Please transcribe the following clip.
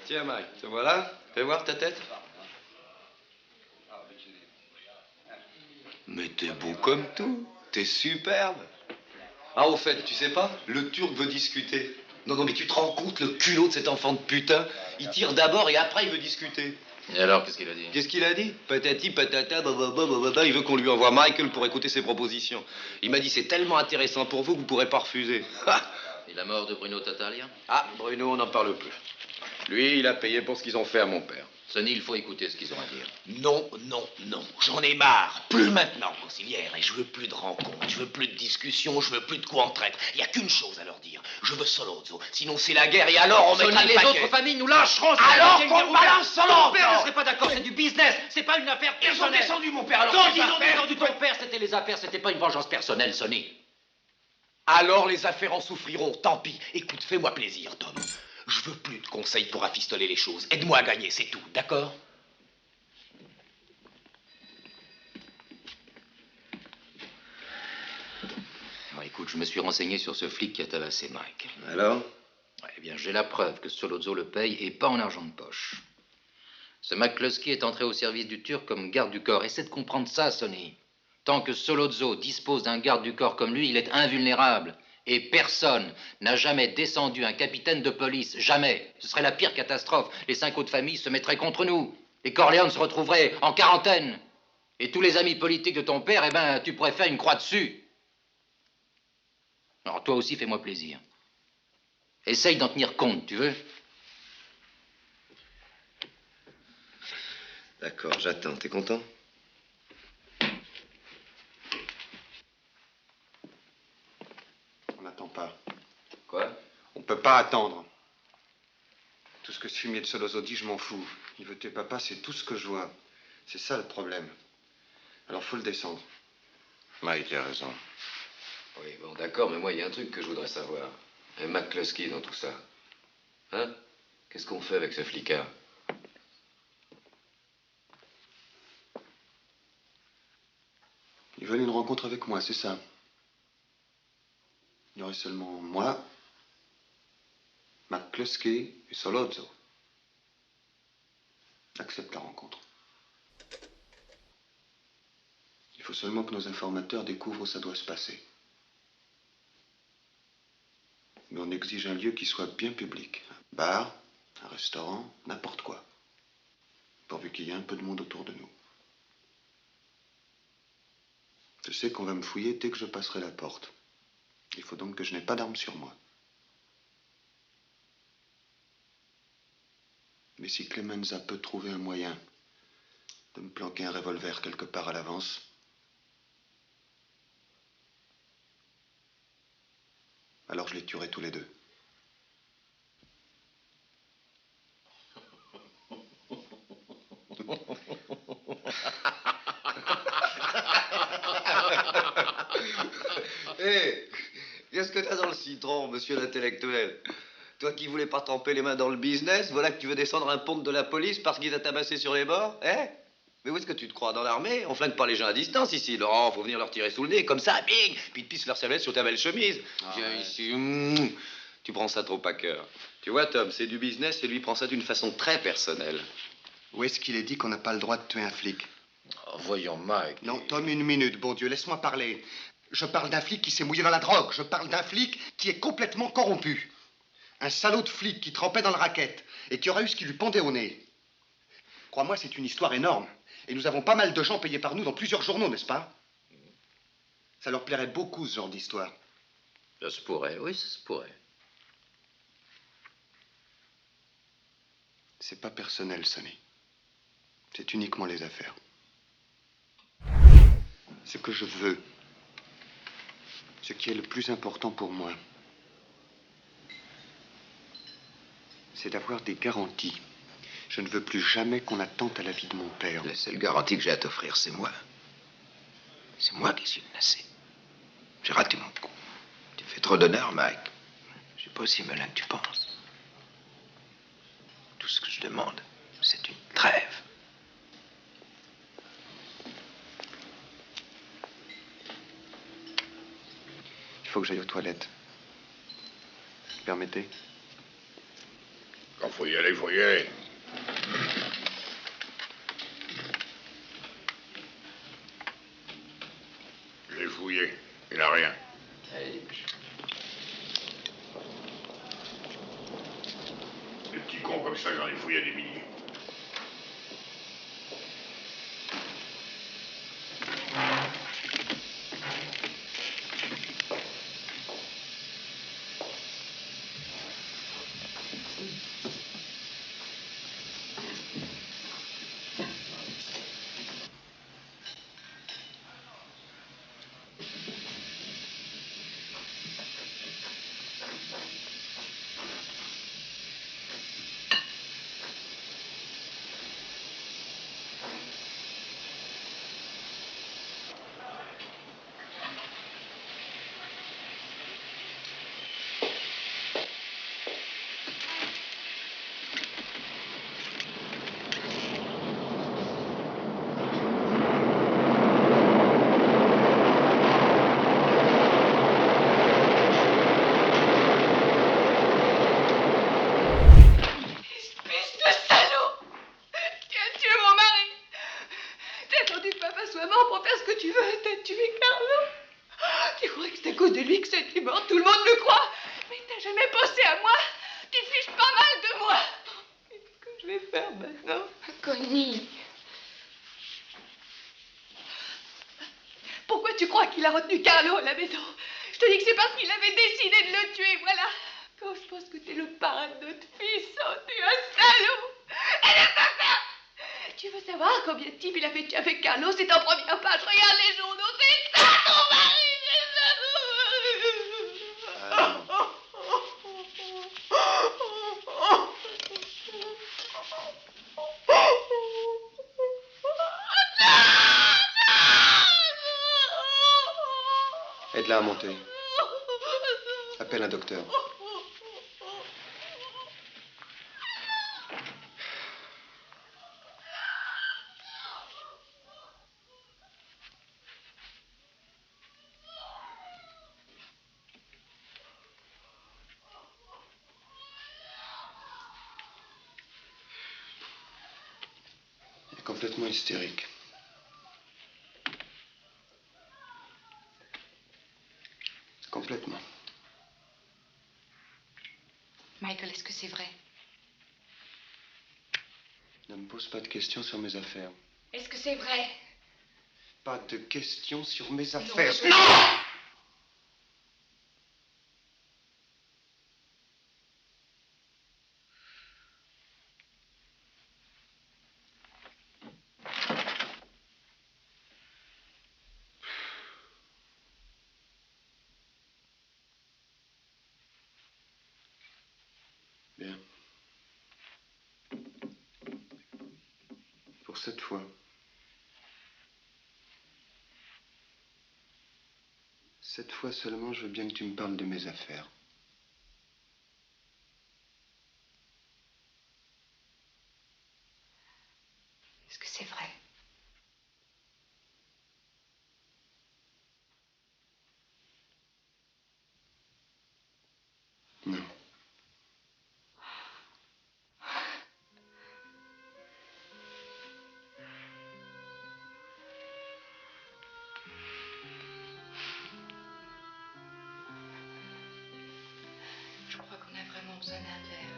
Tiens, Mike, te voilà. Fais voir ta tête. Mais t'es beau comme tout. T'es superbe. Ah, au fait, tu sais pas, le Turc veut discuter. Non, mais tu te rends compte le culot de cet enfant de putain? Il tire d'abord et après il veut discuter. Et alors, qu'est-ce qu'il a dit? Qu'est-ce qu'il a dit? Patati, patata, bababa, il veut qu'on lui envoie Michael pour écouter ses propositions. Il m'a dit, c'est tellement intéressant pour vous que vous pourrez pas refuser. Et la mort de Bruno Tattaglia? Ah, Bruno, on n'en parle plus. Lui, il a payé pour ce qu'ils ont fait à mon père. Sonny, il faut écouter ce qu'ils ont à dire. Non, non, non. J'en ai marre. Plus maintenant, concilière. Et je veux plus de rencontres. Je veux plus de discussions. Je veux plus de coups en traître. Il y a qu'une chose à leur dire. Je veux Solozzo. Sinon, c'est la guerre. Et alors, on mettra Sonny, le les paquet. autres familles nous lâcheront. Alors qu'on balance Solozzo. Ton père ne serait pas d'accord. C'est du business. C'est pas une affaire Ils ont personnelle. descendu mon père. Alors Quand qu'est-ce ils qu'ils ont vont faire? descendu ton père, c'était les affaires. C'était pas une vengeance personnelle, Sonny. Alors les affaires en souffriront. Tant pis. Écoute, fais-moi plaisir, Tom. Je veux plus de conseils pour rafistoler les choses. Aide-moi à gagner, c'est tout. D'accord? Bon, écoute, je me suis renseigné sur ce flic qui a tabassé Mike. Alors? Eh bien, j'ai la preuve que Solozzo le paye et pas en argent de poche. Ce McCluskey est entré au service du Turc comme garde du corps. Essaie de comprendre ça, Sonny. Tant que Solozzo dispose d'un garde du corps comme lui, il est invulnérable. Et personne n'a jamais descendu un capitaine de police. Jamais. Ce serait la pire catastrophe. Les 5 autres familles se mettraient contre nous. Les Corleone se retrouveraient en quarantaine. Et tous les amis politiques de ton père, eh ben, tu pourrais faire une croix dessus. Alors, toi aussi, fais-moi plaisir. Essaye d'en tenir compte, tu veux? D'accord, j'attends. T'es content? On n'attend pas. Quoi? On peut pas attendre. Tout ce que ce fumier de Solozzo dit, je m'en fous. Il veut tuer papa, c'est tout ce que je vois. C'est ça le problème. Alors faut le descendre. Mike a raison. Oui, bon, d'accord, mais moi, il y a un truc que je voudrais savoir. Un McCluskey dans tout ça. Hein? Qu'est-ce qu'on fait avec ce flicard? Ils veulent une rencontre avec moi, c'est ça. Il y aurait seulement moi, McCluskey et Solozzo. Accepte la rencontre. Il faut seulement que nos informateurs découvrent où ça doit se passer. Mais on exige un lieu qui soit bien public. Un bar, un restaurant, n'importe quoi. Pourvu qu'il y ait un peu de monde autour de nous. Je sais qu'on va me fouiller dès que je passerai la porte. Il faut donc que je n'ai pas d'armes sur moi. Mais si Clemenza peut trouver un moyen de me planquer un revolver quelque part à l'avance, alors je les tuerai tous les deux. Hé, qu'est-ce que t'as dans le citron, monsieur l'intellectuel? Toi qui voulais pas tremper les mains dans le business, voilà que tu veux descendre un ponte de la police parce qu'il t'a tabassé sur les bords, hein? Mais où est-ce que tu te crois? Dans l'armée? On flingue pas les gens à distance ici, Laurent. Faut venir leur tirer sous le nez, comme ça, bing! Puis te pisse leur cervelle sur ta belle chemise. Viens ici. Tu prends ça trop à cœur. Tu vois, Tom, c'est du business et lui prend ça d'une façon très personnelle. Où est-ce qu'il est dit qu'on n'a pas le droit de tuer un flic? Oh, voyons, Mike. Non, Tom, une minute, bon Dieu, laisse-moi parler. Je parle d'un flic qui s'est mouillé dans la drogue. Je parle d'un flic qui est complètement corrompu. Un salaud de flic qui trempait dans le racket et qui aurait eu ce qui lui pendait au nez. Crois-moi, c'est une histoire énorme. Et nous avons pas mal de gens payés par nous dans plusieurs journaux, n'est-ce pas? Ça leur plairait beaucoup, ce genre d'histoire. Ça se pourrait, oui, ça se pourrait. C'est pas personnel, Sonny. C'est uniquement les affaires. Ce que je veux, ce qui est le plus important pour moi, c'est d'avoir des garanties. Je ne veux plus jamais qu'on attente à la vie de mon père. La seule garantie que j'ai à t'offrir, c'est moi. C'est moi qui suis menacé. J'ai raté mon coup. Tu fais trop d'honneur, Mike. Je suis pas aussi malin que tu penses. Tout ce que je demande, c'est une trêve. Il faut que j'aille aux toilettes. Permettez? Enfin. Faut y aller, faut y aller. Je l'ai fouillé. Il n'a rien. Allez, dépêche. Des petits cons comme ça, j'en ai fouillé des milliers. Espèce de salaud! Tu as tué mon mari! T'as attendu que papa soit mort pour faire ce que tu veux et t'as tué Carlo! Tu crois que c'est à cause de lui que c'était mort? Tout le monde le croit! Mais t'as jamais pensé à moi! Tu fiches pas mal de moi! Qu'est-ce que je vais faire maintenant? Connie! Pourquoi tu crois qu'il a retenu Carlo à la maison? Je te dis que c'est parce qu'il avait décidé de le tuer, voilà! Quand je pense que t'es le parrain de notre fils, oh, t'es un salaud! Elle est pas faire! Tu veux savoir combien de types il a fait tuer avec Carlo? C'est en première page, regarde les journaux, c'est ça ton mari, Aide-la à monter. Appelle un docteur. Il est complètement hystérique. Complètement. Michael, est-ce que c'est vrai? Ne me pose pas de questions sur mes affaires. Est-ce que c'est vrai? Pas de questions sur mes affaires. Non! Bien. Pour cette fois. Cette fois seulement, je veux bien que tu me parles de mes affaires. Est-ce que c'est vrai? Non. Je crois qu'on a vraiment besoin d'un verre.